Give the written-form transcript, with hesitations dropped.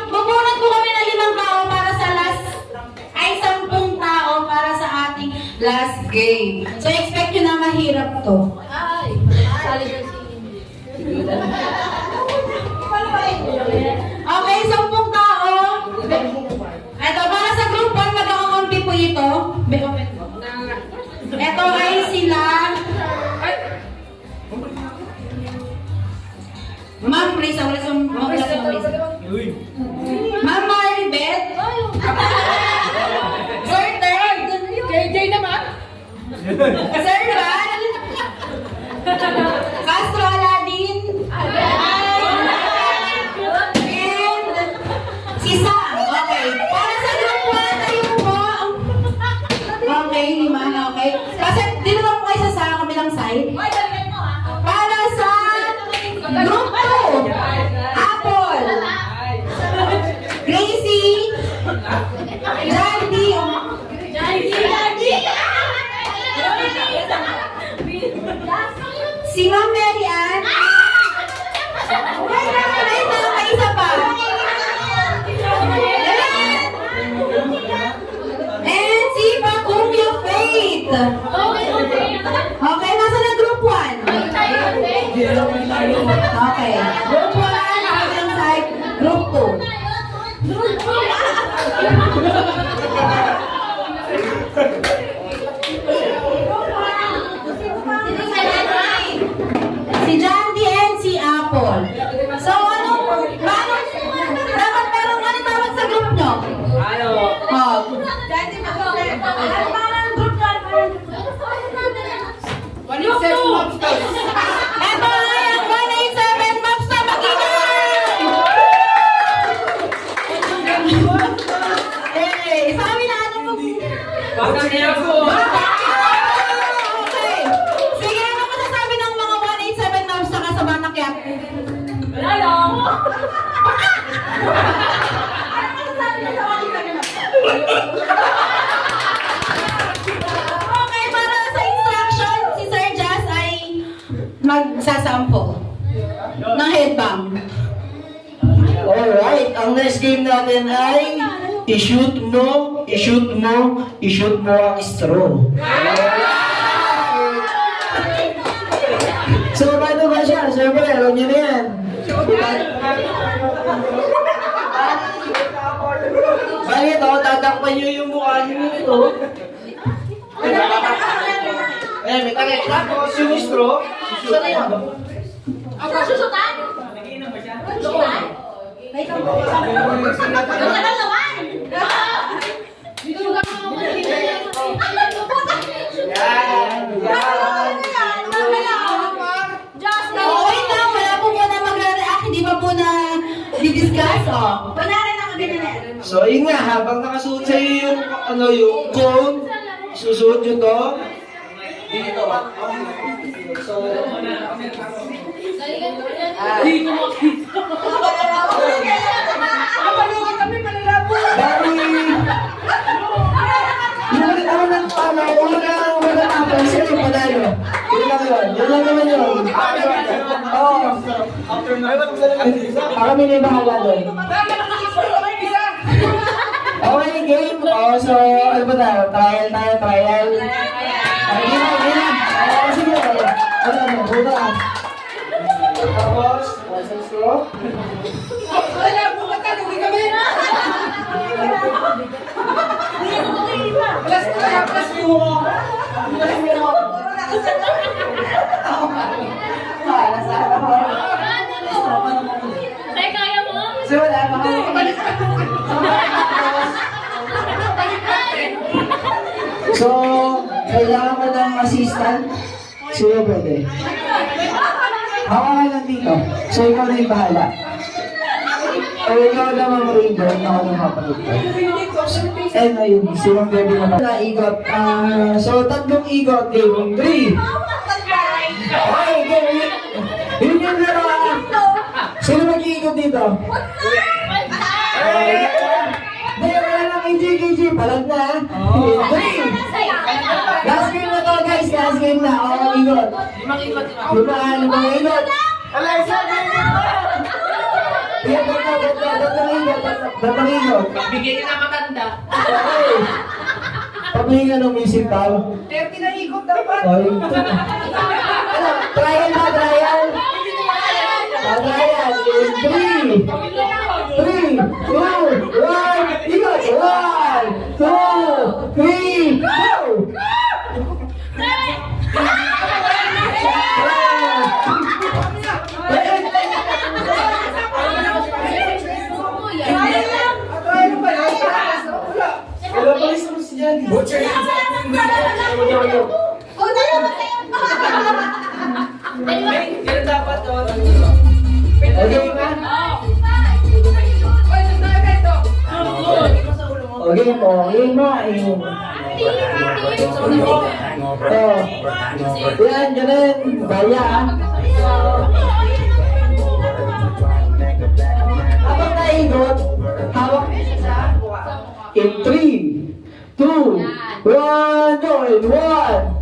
Bubunot po kami ng 5 tao para sa last, ay 10 tao para sa ating last game. So expect nyo na mahirap to. Ay, sali ko si Indy. Okay, 10 tao. Ito, para sa group 1, magkakakampi po ito. Ito ay sila. Ma'am Risa, wala sa Ma'am Risa. Ma'am Maribeth. Sir Ted. KJ naman. Sir Ran. Castro Aladin. And si Sam. Okay. Para sa group 1, ayun po. Okay, 5. Okay. Kasi dito lang po kayo sa kabilang side. Para sa group 2, Apple, Gracie, Jandy, si Ma'am Mary Ann, may isa pa. And si Pacumbia Faith. Okay, nasa na group 1? Okay. Group 1, kabilang side. Group 2. Si Jandy and si Apple. So, paano, dapat parang ano tawag sa group nyo? Oh. Jandy, ano parang group ka? Ito ay ang 187 Maps na mag-ingay! Hey, sa kami na ano mag- Okay. Sige, ano masasabi ng mga 187 Maps na kasama na kaya? Wala lang. Ano masasabi ng sa 187 Maps? Okay, para sa instruction, si Sir Jazz ay magsasample ng headbang. Alright, ang next game natin ay i-shoot mo ang straw. So, paano ba siya? Siyempre, alam niyo na yan. Bakit ako tatakpan niyo yung mukha niyo ito? Eh, may takip. Tapos yung straw, saan na yan? Ang susutan? Susutan? Ang tagal naman! Just Oh, wait lang, wala po muna magre-react, hindi pa po na di-discuss, oh. Panarin ako din na. So, yun nga, habang nakasuot sa'yo yung, yung cone, susuot nyo to. Dito. So, Yun lang naman yun. Oo. Kami na yung bahala doon. Okay, game. So, ano ba tayo? Trial. Sige na. Sige na. Buta ka. Tapos, license ko. Wala po ka tanong kami. Plus mo. Tay, kaya mo? So, wala ba? So, kailangan mo ng assistant. Sino pwede? Ako nga lang dito. So, ikaw na yung bahala. O ikaw naman mo rin doon. Ako nang mapalit ko. And ayun, sinong pwede na ba? Igot. So, 3 igot. Game 3. Okay, game. Yun yung laro. Sino mag-iigot dito? Hindi, wala lang KJ. Palag na. 3. Last game na to guys. Last game na. Okay. ikot. Limang ikot. Limang ikot. Yan, tatlong ikot. Bigyan niyo na matanda. Okay. Paglinga ng music daw. 30 na ikot dapat. Ay. Ano, trial ba, trial? Trial. In 3, 2, 1, ikot. 1, 2, 3, go! Wala pa rin sa dyan. Butcher yan sa atin. Una naman kayo. Pero dapat to. Okay ba? Okay po. Okay mo. Yan, ganun. Baya. Habang naigot, hawak in 3, 2, 1, go! In 1,